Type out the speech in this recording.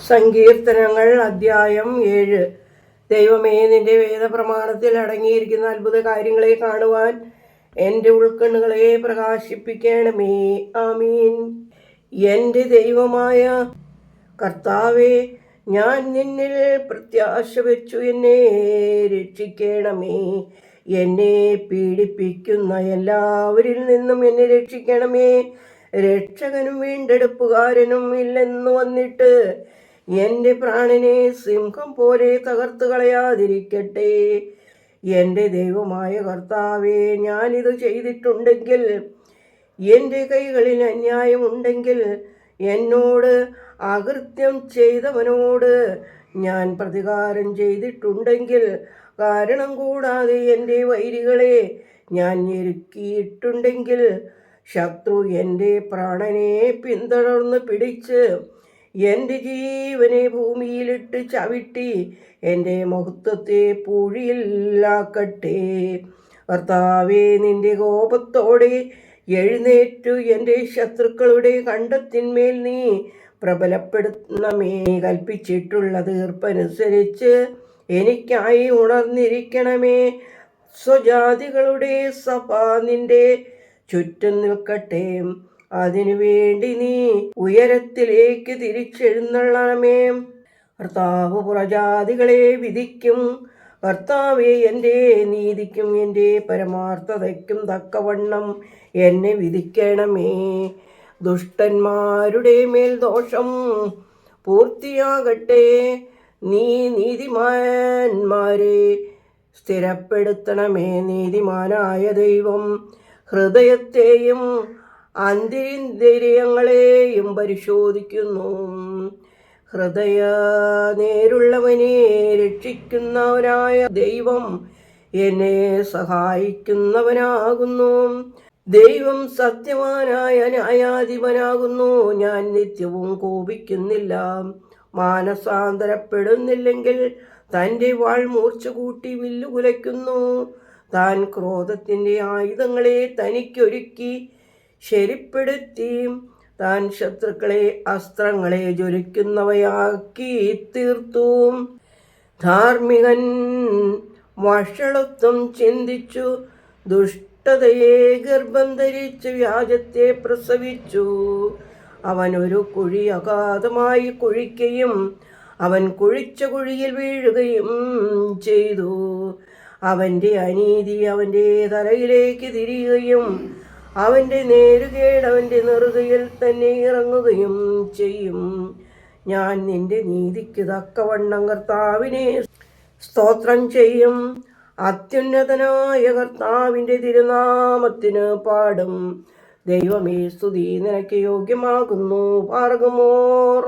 സങ്കീർത്തനങ്ങൾ അധ്യായം 7. ദൈവമേ, നിന്റെ വേദപ്രമാണത്തിൽ അടങ്ങിയിരിക്കുന്ന അത്ഭുത കാര്യങ്ങളെ കാണുവാൻ എൻ്റെ ഉൾക്കണ്ണുകളെ പ്രകാശിപ്പിക്കണമേ. ആമീൻ. എൻ്റെ ദൈവമായ കർത്താവേ, ഞാൻ നിന്നിൽ പ്രത്യാശ വെച്ചു. എന്നെ രക്ഷിക്കണമേ. എന്നെ പീഡിപ്പിക്കുന്ന എല്ലാവരിൽ നിന്നും എന്നെ രക്ഷിക്കണമേ. രക്ഷകനും വീണ്ടെടുപ്പുകാരനും ഇല്ലെന്ന് വന്നിട്ട് എൻ്റെ പ്രാണനെ സിംഹം പോലെ തകർത്ത് കളയാതിരിക്കട്ടെ. എൻ്റെ ദൈവമായ കർത്താവേ, ഞാനിത് ചെയ്തിട്ടുണ്ടെങ്കിൽ, എൻ്റെ കൈകളിൽ അന്യായമുണ്ടെങ്കിൽ, എന്നോട് അകൃത്യം ചെയ്തവനോട് ഞാൻ പ്രതികാരം ചെയ്തിട്ടുണ്ടെങ്കിൽ, കാരണം കൂടാതെ എൻ്റെ വൈരികളെ ഞാൻ ഞെരുക്കിയിട്ടുണ്ടെങ്കിൽ, ശത്രു എൻ്റെ പ്രാണനെ പിന്തുടർന്ന് പിടിച്ച് എൻ്റെ ജീവനെ ഭൂമിയിലിട്ട് ചവിട്ടി എൻ്റെ മഹത്വത്തെ പൂഴിയിലാക്കട്ടെ. കർത്താവേ, നിന്റെ കോപത്തോടെ എഴുന്നേറ്റു എൻ്റെ ശത്രുക്കളുടെ കണ്ടത്തിന്മേൽ നീ പ്രബലപ്പെടുത്തണമേ. കൽപ്പിച്ചിട്ടുള്ള തീർപ്പനുസരിച്ച് എനിക്കായി ഉണർന്നിരിക്കണമേ. സ്വജാതികളുടെ സഭ നിന്റെ ചുറ്റും നിൽക്കട്ടെ. അതിനുവേണ്ടി നീ ഉയരത്തിലേക്ക് തിരിച്ചെഴുന്നള്ളണമേ. കർത്താവ് പുറജാതികളെ വിധിക്കും. കർത്താവേ, എൻ്റെ നീതിക്കും എൻ്റെ പരമാർത്ഥതയ്ക്കും തക്കവണ്ണം എന്നെ വിധിക്കണമേ. ദുഷ്ടന്മാരുടെ മേൽ ദോഷം പൂർത്തിയാകട്ടെ. നീ നീതിമാന്മാരെ സ്ഥിരപ്പെടുത്തണമേ. നീതിമാനായ ദൈവം ഹൃദയത്തെയും അന്തരിന്ദ്രിയങ്ങളെയും പരിശോധിക്കുന്നു. ഹൃദയ നേരുള്ളവനെ രക്ഷിക്കുന്നവനായ ദൈവം എന്നെ സഹായിക്കുന്നവനാകുന്നു. ദൈവം സത്യവാനായ ന്യായാധിപനാകുന്നു. ഞാൻ നിത്യവും കോപിക്കുന്നില്ല. മാനസാന്തരപ്പെടുന്നില്ലെങ്കിൽ തൻ്റെ വാൾ മൂർച്ച കൂട്ടി വില്ലുകുലയ്ക്കുന്നു. താൻ ക്രോധത്തിൻ്റെ ആയുധങ്ങളെ തനിക്കൊരുക്കി ശരിപ്പെടുത്തി, താൻ ശത്രുക്കളെ അസ്ത്രങ്ങളെ ജ്വലിക്കുന്നവയാക്കി തീർത്തു. ധാർമ്മികൻ വഷളത്വം ചിന്തിച്ചു, ദുഷ്ടതയെ ഗർഭം ധരിച്ച് വ്യാജത്തെ പ്രസവിച്ചു. അവൻ ഒരു കുഴി അഗാധമായി കുഴിക്കുകയും അവൻ കുഴിച്ച കുഴിയിൽ വീഴുകയും ചെയ്തു. അവൻ്റെ അനീതി അവൻ്റെ തലയിലേക്ക് തിരിയുകയും അവൻ്റെ നേരുകേട് അവൻ്റെ നെറുകയിൽ തന്നെ ഇറങ്ങുകയും ചെയ്യും. ഞാൻ നിന്റെ നീതിക്ക് തക്കവണ്ണം കർത്താവിനെ സ്തോത്രം ചെയ്യും. അത്യുന്നതനായ കർത്താവിൻ്റെ തിരുനാമത്തിന് പാടും. ദൈവമേ, സ്തുതി നിനക്ക് യോഗ്യമാകുന്നു. പാർക്കുമോർ.